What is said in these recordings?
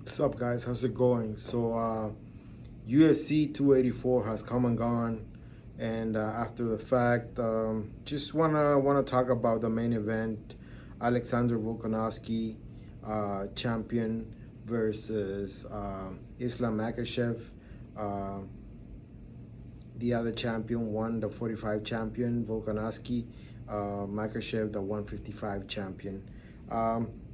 What's up, guys? How's it going? UFC 284 has come and gone, and after the fact, just wanna talk about the main event: Alexander Volkanovski, champion, versus Islam Makhachev. Uh, the other champion won, the 45 champion Volkanovski, Makhachev, the 155 champion.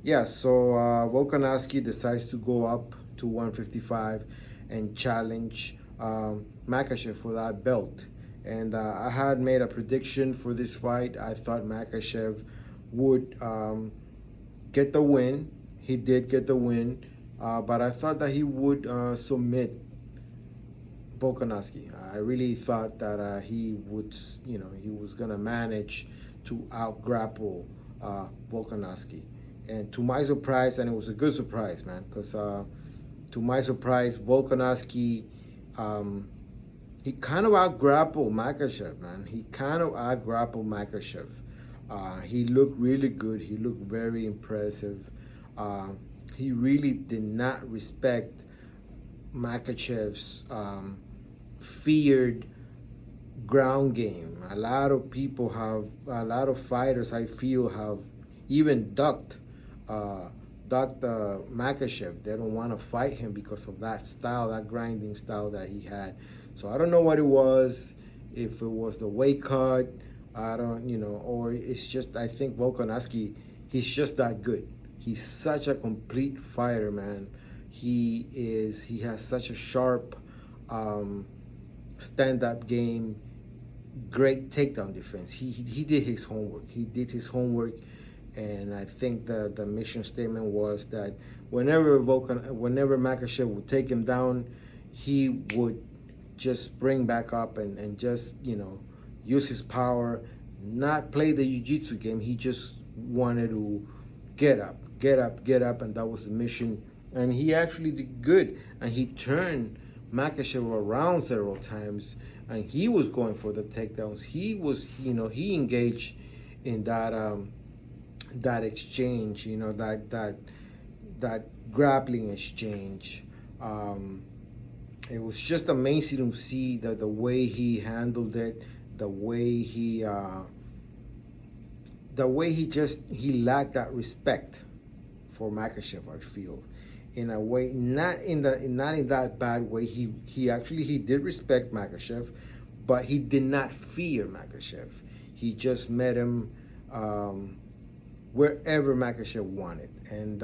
Volkanovski decides to go up to 155 and challenge Makhachev for that belt. And I had made a prediction for this fight. I thought Makhachev would get the win. He did get the win, but I thought that he would submit Volkanovski. I really thought that he would, he was gonna manage to out grapple Volkanovski. And to my surprise, and it was a good surprise, man, because to my surprise, Volkanovski, he kind of out grappled Makhachev, man. He kind of out grappled Makhachev. He looked really good. He looked very impressive. He really did not respect Makhachev's feared ground game. A lot of people have, a lot of fighters I feel have even ducked Makhachev. They don't want to fight him because of that style, that grinding style that he had. So I don't know what it was, if it was the weight cut, I don't, or it's just, I think Volkanovski, he's just that good. He's such a complete fighter, man. He has such a sharp stand-up game, great takedown defense. He did his homework. He did his homework, and I think the mission statement was that whenever Makhachev would take him down, he would just spring back up and just use his power, not play the jiu-jitsu game. He just wanted to get up, and that was the mission. And he actually did good, and he turned Makhachev around several times, and he was going for the takedowns. He engaged in that exchange, that grappling exchange. It was just amazing to see the way he handled it, the way he he lacked that respect for Makhachev, I feel, in a way, not in that bad way. He did respect Makhachev, but he did not fear Makhachev. He just met him wherever Makhachev wanted. And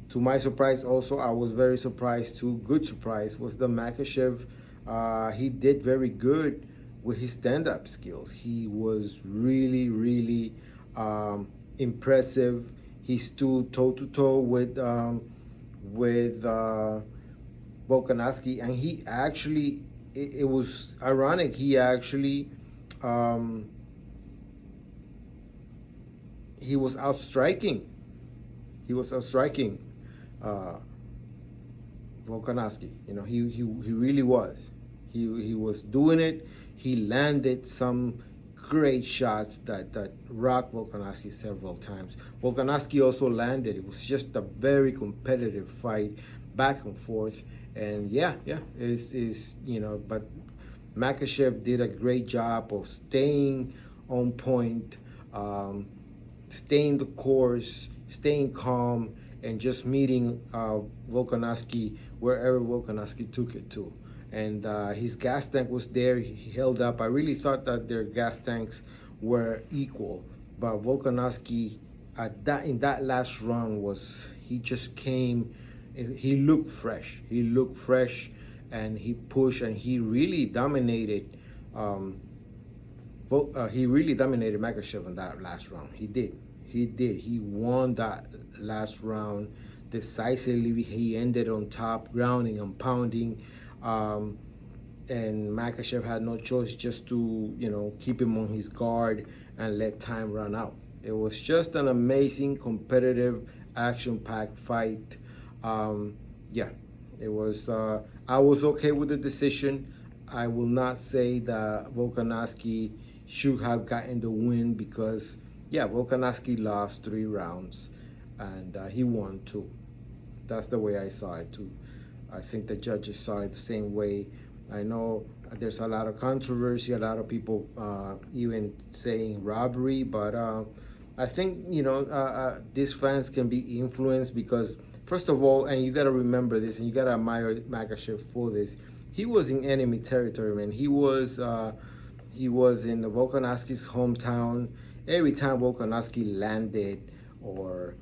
to my surprise, also, I was very surprised too. Good surprise was the Makhachev. He did very good with his stand-up skills. He was really impressive. He stood toe to toe with Volkanovski, and he actually, it was ironic. He actually he was outstriking. He was outstriking Volkanovski. He really was. He was doing it. He landed some great shots that rocked Volkanovski several times. Volkanovski also landed. It was just a very competitive fight, back and forth. And but Makhachev did a great job of staying on point, staying the course, staying calm, and just meeting Volkanovski wherever Volkanovski took it to. And his gas tank was there. He held up. I really thought that their gas tanks were equal, but Volkanovski in that last round he just came. He looked fresh. And he pushed, and he really dominated. He really dominated Makhachev in that last round. He did. He won that last round decisively. He ended on top, grounding and pounding. And Makhachev had no choice just to, keep him on his guard and let time run out. It was just an amazing, competitive, action-packed fight. It was. I was okay with the decision. I will not say that Volkanovski should have gotten the win because, Volkanovski lost 3 rounds and he won 2. That's the way I saw it too. I think the judges saw it the same way. I know there's a lot of controversy, a lot of people even saying robbery, but I think these fans can be influenced because, first of all, and you got to remember this, and you got to admire Makhachev for this. He was in enemy territory, man. He was in Volkanovski's hometown. Every time Volkanovski landed or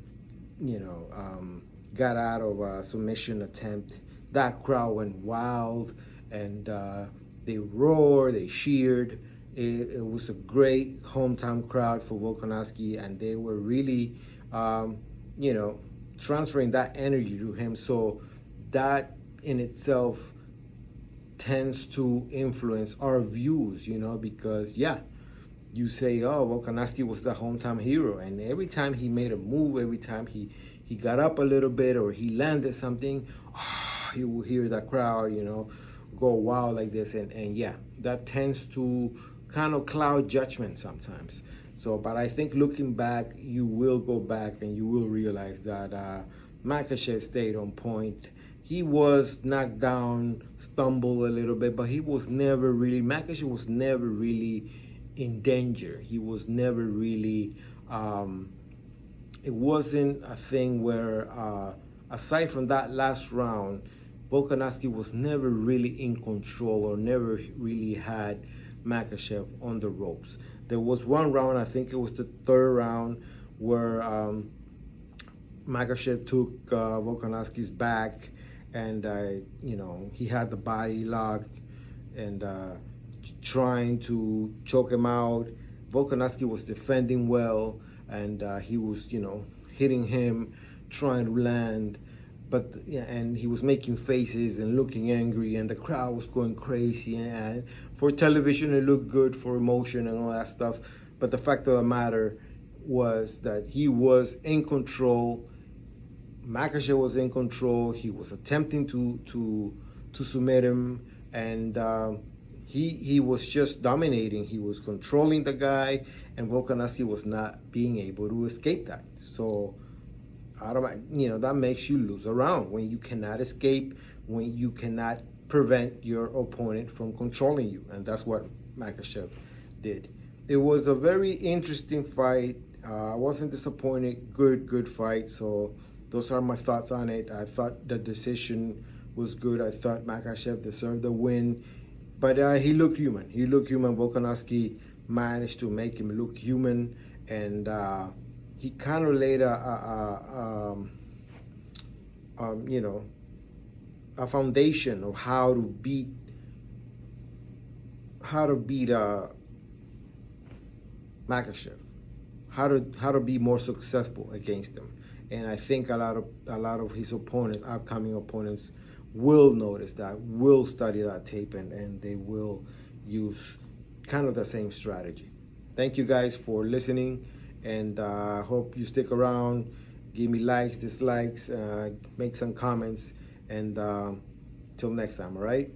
got out of a submission attempt, that crowd went wild, and they roared, they cheered. It was a great hometown crowd for Volkanovski, and they were really, transferring that energy to him. So that in itself tends to influence our views, because you say, oh, Volkanovski was the hometown hero, and every time he made a move, every time he got up a little bit or he landed something, you will hear the crowd, go wild like this, and that tends to kind of cloud judgment sometimes. So, but I think looking back, you will go back and you will realize that Makhachev stayed on point. He was knocked down, stumbled a little bit, but he was never really, Makhachev was never really in danger. He was never really, it wasn't a thing where, aside from that last round, Volkanovski was never really in control or never really had Makhachev on the ropes. There was one round, I think it was the third round, where Makhachev took Volkanovski's back, and he had the body locked and trying to choke him out. Volkanovski was defending well, and he was hitting him, trying to land, but and he was making faces and looking angry, and the crowd was going crazy. And for television, it looked good for emotion and all that stuff. But the fact of the matter was that he was in control. Makhachev was in control. He was attempting to submit him, and he was just dominating. He was controlling the guy, and Volkanovski was not being able to escape that. So, that makes you lose a round when you cannot escape, when you cannot prevent your opponent from controlling you, and that's what Makhachev did. It was a very interesting fight. I wasn't disappointed. Good fight. So those are my thoughts on it. I thought the decision was good. I thought Makhachev deserved the win, but he looked human. Volkanovski managed to make him look human, and he kind of laid a foundation of how to beat Makhachev, how to be more successful against him. And I think a lot of his opponents, upcoming opponents, will notice that, will study that tape, and they will use kind of the same strategy. Thank you guys for listening, and hope you stick around. Give me likes, dislikes, make some comments, and till next time, all right?